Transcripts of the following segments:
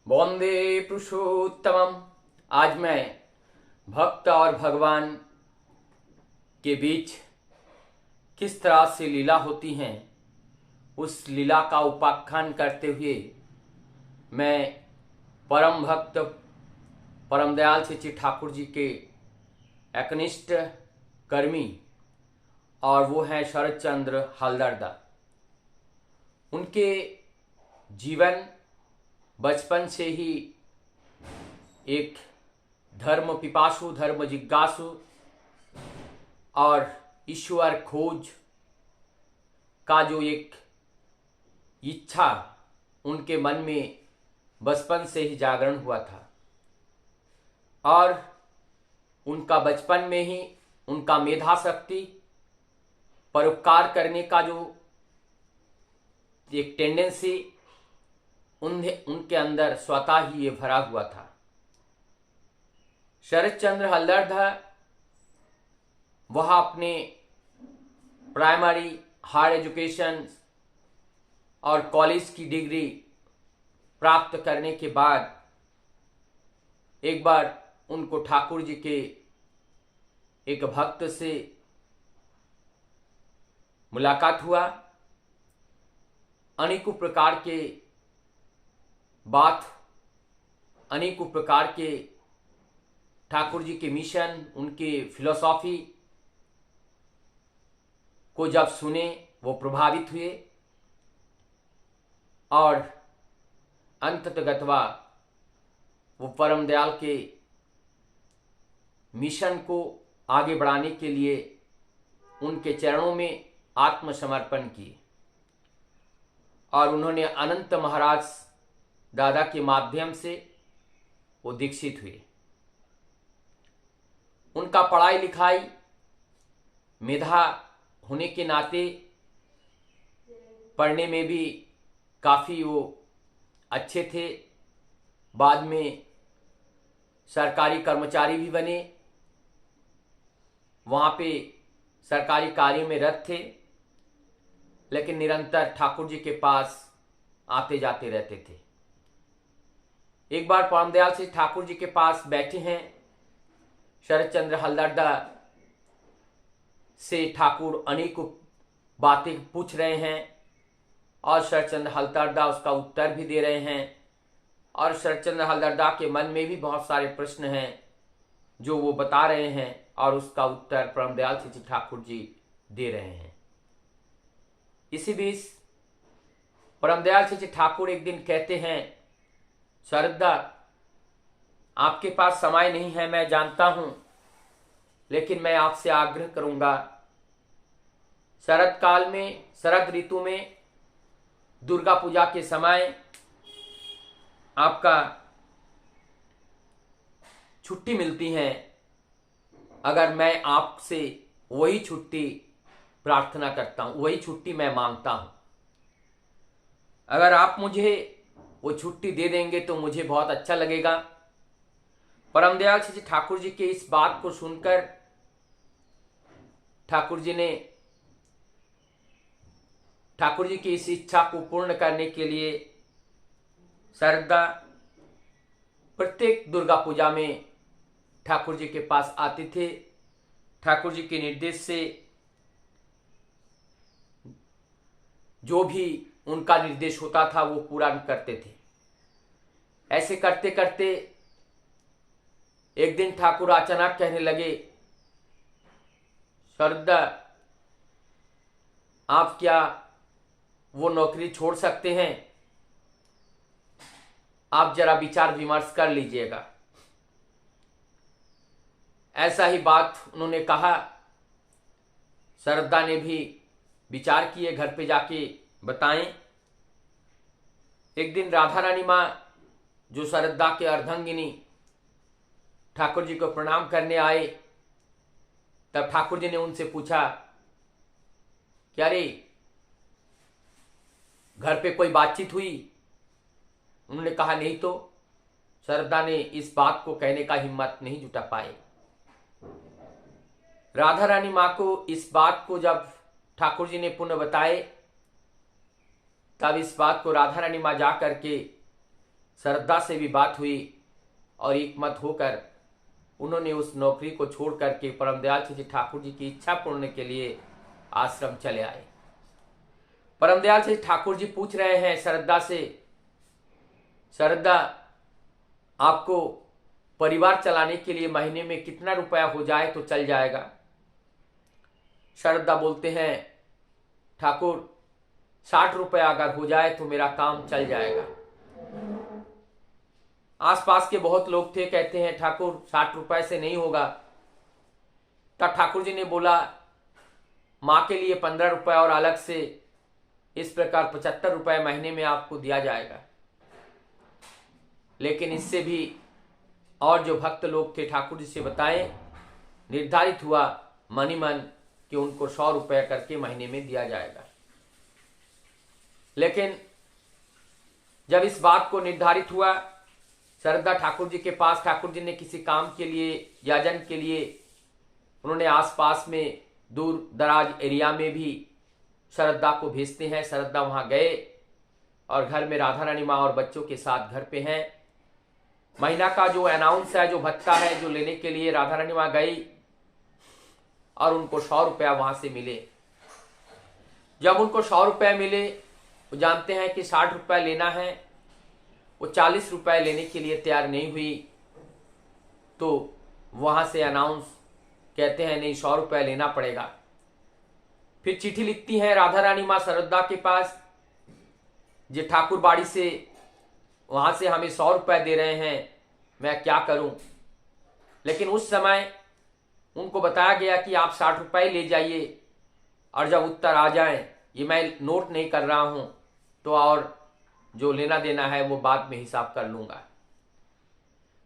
वंदे पुरुषोत्तमम। आज मैं भक्त और भगवान के बीच किस तरह से लीला होती हैं उस लीला का उपाख्यान करते हुए मैं परम भक्त परम दयाल श्री ठाकुर जी के एकनिष्ठ कर्मी और वो हैं शरद चंद्र हलदरदा। उनके जीवन बचपन से ही एक धर्म पिपासु, धर्म जिज्ञासु और ईश्वर खोज का जो एक इच्छा उनके मन में बचपन से ही जागरण हुआ था और उनका बचपन में ही उनका मेधा शक्ति, परोपकार करने का जो एक टेंडेंसी उनके अंदर स्वतः ही ये भरा हुआ था। शरद चंद्र हलदरदा वह अपने प्राइमरी, हायर एजुकेशन और कॉलेज की डिग्री प्राप्त करने के बाद एक बार उनको ठाकुर जी के एक भक्त से मुलाकात हुआ। अनेकों प्रकार के बात, अनेकों प्रकार के ठाकुर जी के मिशन, उनके फिलॉसॉफी को जब सुने वो प्रभावित हुए और अंततगतवा वो परम दयाल के मिशन को आगे बढ़ाने के लिए उनके चरणों में आत्मसमर्पण किए और उन्होंने अनंत महाराज दादा के माध्यम से वो दीक्षित हुए। उनका पढ़ाई लिखाई मेधा होने के नाते पढ़ने में भी काफ़ी वो अच्छे थे। बाद में सरकारी कर्मचारी भी बने, वहाँ पे सरकारी कार्य में रत थे, लेकिन निरंतर ठाकुर जी के पास आते जाते रहते थे। एक बार परम दयाल से ठाकुर जी के पास बैठे हैं, शरद चंद्र हलदरदा से ठाकुर अनेकों बातें पूछ रहे हैं और शरद चंद्र हलदरदा उसका उत्तर भी दे रहे हैं और शरद चंद्र हलदरदा के मन में भी बहुत सारे प्रश्न हैं जो वो बता रहे हैं और उसका उत्तर परम दयाल श्री ठाकुर जी दे रहे हैं। इसी बीच परम दयाल श्री ठाकुर एक दिन कहते हैं, शरदा आपके पास समय नहीं है, मैं जानता हूं, लेकिन मैं आपसे आग्रह करूंगा, शरद काल में, शरद ऋतु में, दुर्गा पूजा के समय आपका छुट्टी मिलती है, अगर मैं आपसे वही छुट्टी प्रार्थना करता हूं, वही छुट्टी मैं मांगता हूं, अगर आप मुझे वो छुट्टी दे देंगे तो मुझे बहुत अच्छा लगेगा। परम दयाल श्री ठाकुर जी के इस बात को सुनकर ठाकुर जी ने ठाकुर जी की इस इच्छा को पूर्ण करने के लिए शरदा प्रत्येक दुर्गा पूजा में ठाकुर जी के पास आते थे। ठाकुर जी के निर्देश से जो भी उनका निर्देश होता था वो पूरा करते थे। ऐसे करते करते एक दिन ठाकुर अचानक कहने लगे, शरदा आप क्या वो नौकरी छोड़ सकते हैं, आप जरा विचार विमर्श कर लीजिएगा। ऐसा ही बात उन्होंने कहा। शरदा ने भी विचार किए, घर पे जाके बताएं। एक दिन राधा रानी माँ जो शरदा के अर्धांगिनी ठाकुर जी को प्रणाम करने आए, तब ठाकुर जी ने उनसे पूछा, क्या रे घर पे कोई बातचीत हुई? उन्होंने कहा नहीं तो। शरदा ने इस बात को कहने का हिम्मत नहीं जुटा पाए। राधा रानी माँ को इस बात को जब ठाकुर जी ने पुनः बताए, तब इस बात को राधा रानी माँ जा करके श्रद्धा से भी बात हुई और एक मत होकर उन्होंने उस नौकरी को छोड़ करके परमदयाल जी ठाकुर जी की इच्छा पूर्ण के लिए आश्रम चले आए। परमदयाल जी ठाकुर जी पूछ रहे हैं श्रद्धा से, श्रद्धा आपको परिवार चलाने के लिए महीने में कितना रुपया हो जाए तो चल जाएगा? श्रद्धा बोलते हैं ठाकुर 60 रुपया अगर हो जाए तो मेरा काम चल जाएगा। आसपास के बहुत लोग थे, कहते हैं ठाकुर 60 रुपए से नहीं होगा। तब ठाकुर जी ने बोला माँ के लिए 15 रुपए और अलग से, इस प्रकार 75 रुपए महीने में आपको दिया जाएगा। लेकिन इससे भी और जो भक्त लोग थे ठाकुर जी से बताएं, निर्धारित हुआ मन ही मन कि उनको 100 रुपए करके महीने में दिया जाएगा। लेकिन जब इस बात को निर्धारित हुआ, श्रद्धा ठाकुर जी के पास, ठाकुर जी ने किसी काम के लिए, याजन के लिए, उन्होंने आसपास में दूर दराज एरिया में भी श्रद्धा को भेजते हैं। श्रद्धा वहां गए और घर में राधा रानी माँ और बच्चों के साथ घर पे हैं। महीना का जो अनाउंस है, जो भत्ता है, जो लेने के लिए राधा रानी माँ गई और उनको 100 रुपया वहां से मिले। जब उनको 100 रुपये मिले, वो जानते हैं कि 60 रुपये लेना है, वो 40 रुपये लेने के लिए तैयार नहीं हुई। तो वहां से अनाउंस कहते हैं नहीं 100 रुपये लेना पड़ेगा। फिर चिट्ठी लिखती हैं राधा रानी माँ श्रद्धा के पास, जे ठाकुर बाड़ी से वहां से हमें 100 रुपये दे रहे हैं, मैं क्या करूं? लेकिन उस समय उनको बताया गया कि आप 60 रुपये ले जाइए और जब उत्तर आ जाए, ये मैं नोट नहीं कर रहा हूं, तो और जो लेना देना है वो बाद में हिसाब कर लूंगा।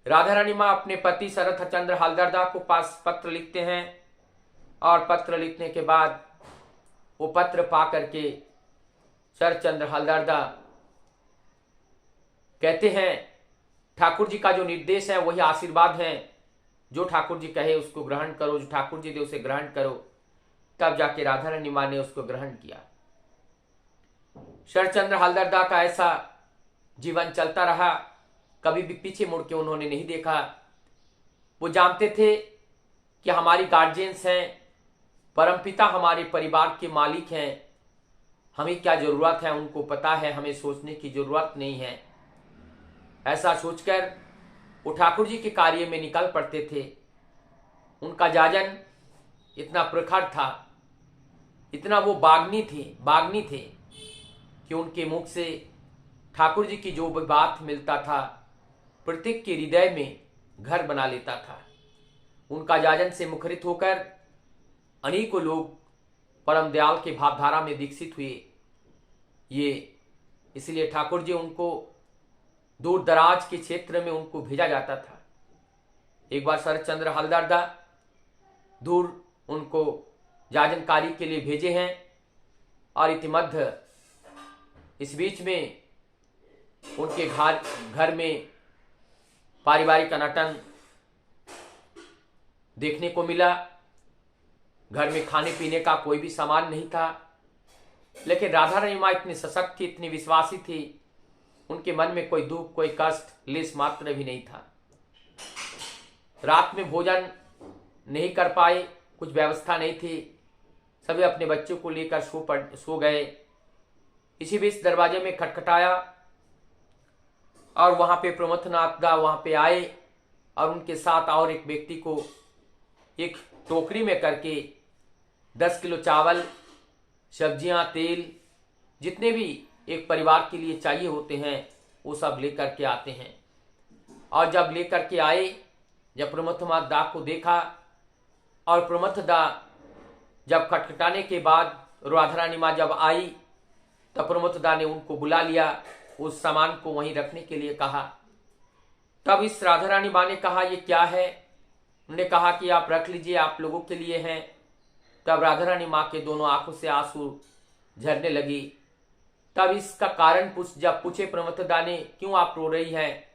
राधा रानी माँ अपने पति शरद चंद्र हलदरदा को पास पत्र लिखते हैं और पत्र लिखने के बाद वो पत्र पा करके शरद चंद्र हलदरदा कहते हैं ठाकुर जी का जो निर्देश है वही आशीर्वाद है, जो ठाकुर जी कहे उसको ग्रहण करो, जो ठाकुर जी दे उसे ग्रहण करो। तब जाके राधा रानी माँ ने उसको ग्रहण किया। शरद चंद्र हलदरदा का ऐसा जीवन चलता रहा, कभी भी पीछे मुड़ के उन्होंने नहीं देखा। वो जानते थे कि हमारी गार्जियंस हैं, परमपिता हमारे परिवार के मालिक हैं, हमें क्या जरूरत है उनको पता है, हमें सोचने की जरूरत नहीं है। ऐसा सोचकर वो ठाकुर जी के कार्य में निकल पड़ते थे। उनका जाजन इतना प्रखर था, इतना वो बाग्नी थे कि उनके मुख से ठाकुर जी की जो भी बात मिलता था प्रत्येक के हृदय में घर बना लेता था। उनका जाजन से मुखरित होकर अनेकों लोग परम दयाल के भावधारा में दीक्षित हुए। ये इसलिए ठाकुर जी उनको दूर दराज के क्षेत्र में उनको भेजा जाता था। एक बार शरद चंद्र हलदरदा दूर उनको जाजनकारी के लिए भेजे हैं और इतिमध्य इस बीच में उनके घर में पारिवारिक अनटन देखने को मिला। घर में खाने पीने का कोई भी सामान नहीं था, लेकिन राधा रानी माँ इतनी सशक्त थी, इतनी विश्वासी थी, उनके मन में कोई दुख, कोई कष्ट लेस मात्र भी नहीं था। रात में भोजन नहीं कर पाए, कुछ व्यवस्था नहीं थी, सभी अपने बच्चों को लेकर सो गए। इसी बीच दरवाजे में खटखटाया और वहां पे प्रमथनाथ दा वहां पे आए और उनके साथ और एक व्यक्ति को एक टोकरी में करके 10 किलो चावल, सब्जियां, तेल, जितने भी एक परिवार के लिए चाहिए होते हैं वो सब लेकर के आते हैं। और जब लेकर के आए, जब प्रमथनाथ दा को देखा और प्रमथ दा जब खटखटाने के बाद राधा रानी माँ जब आई तब प्रमथ दा ने उनको बुला लिया, उस सामान को वहीं रखने के लिए कहा। तब इस राधा रानी माँ ने कहा ये क्या है? उन्होंने कहा कि आप रख लीजिए, आप लोगों के लिए हैं। तब राधा रानी माँ के दोनों आंखों से आंसू झरने लगी। तब इसका कारण जब पूछे प्रमथदा ने क्यों आप रो रही हैं,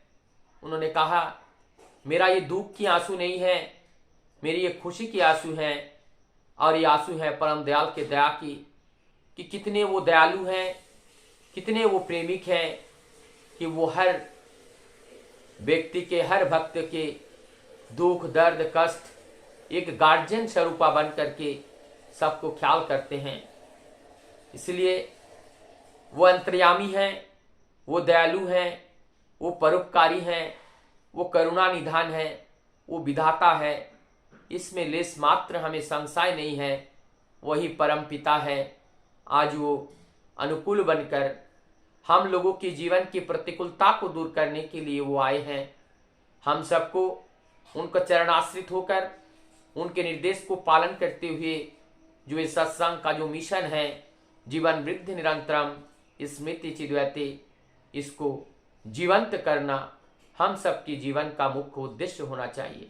उन्होंने कहा मेरा ये दुख की आंसू नहीं है, मेरी ये खुशी की आंसू हैं और ये आंसू है परम दयाल के दया की, कि कितने वो दयालु हैं, कितने वो प्रेमिक हैं कि वो हर व्यक्ति के, हर भक्त के दुख दर्द कष्ट एक गार्जियन स्वरूपा बन करके सबको ख्याल करते हैं। इसलिए वो अंतर्यामी हैं, वो दयालु हैं, वो परोपकारी हैं, वो करुणा निधान है, वो विधाता है। इसमें लेस मात्र हमें संशय नहीं है। वही परम पिता है। आज वो अनुकूल बनकर हम लोगों के जीवन की प्रतिकूलता को दूर करने के लिए वो आए हैं। हम सबको उनका चरणाश्रित होकर उनके निर्देश को पालन करते हुए जो इस सत्संग का जो मिशन है, जीवन वृद्धि निरंतरम स्मृति चिद्वैते, इसको जीवंत करना हम सबके जीवन का मुख्य उद्देश्य होना चाहिए।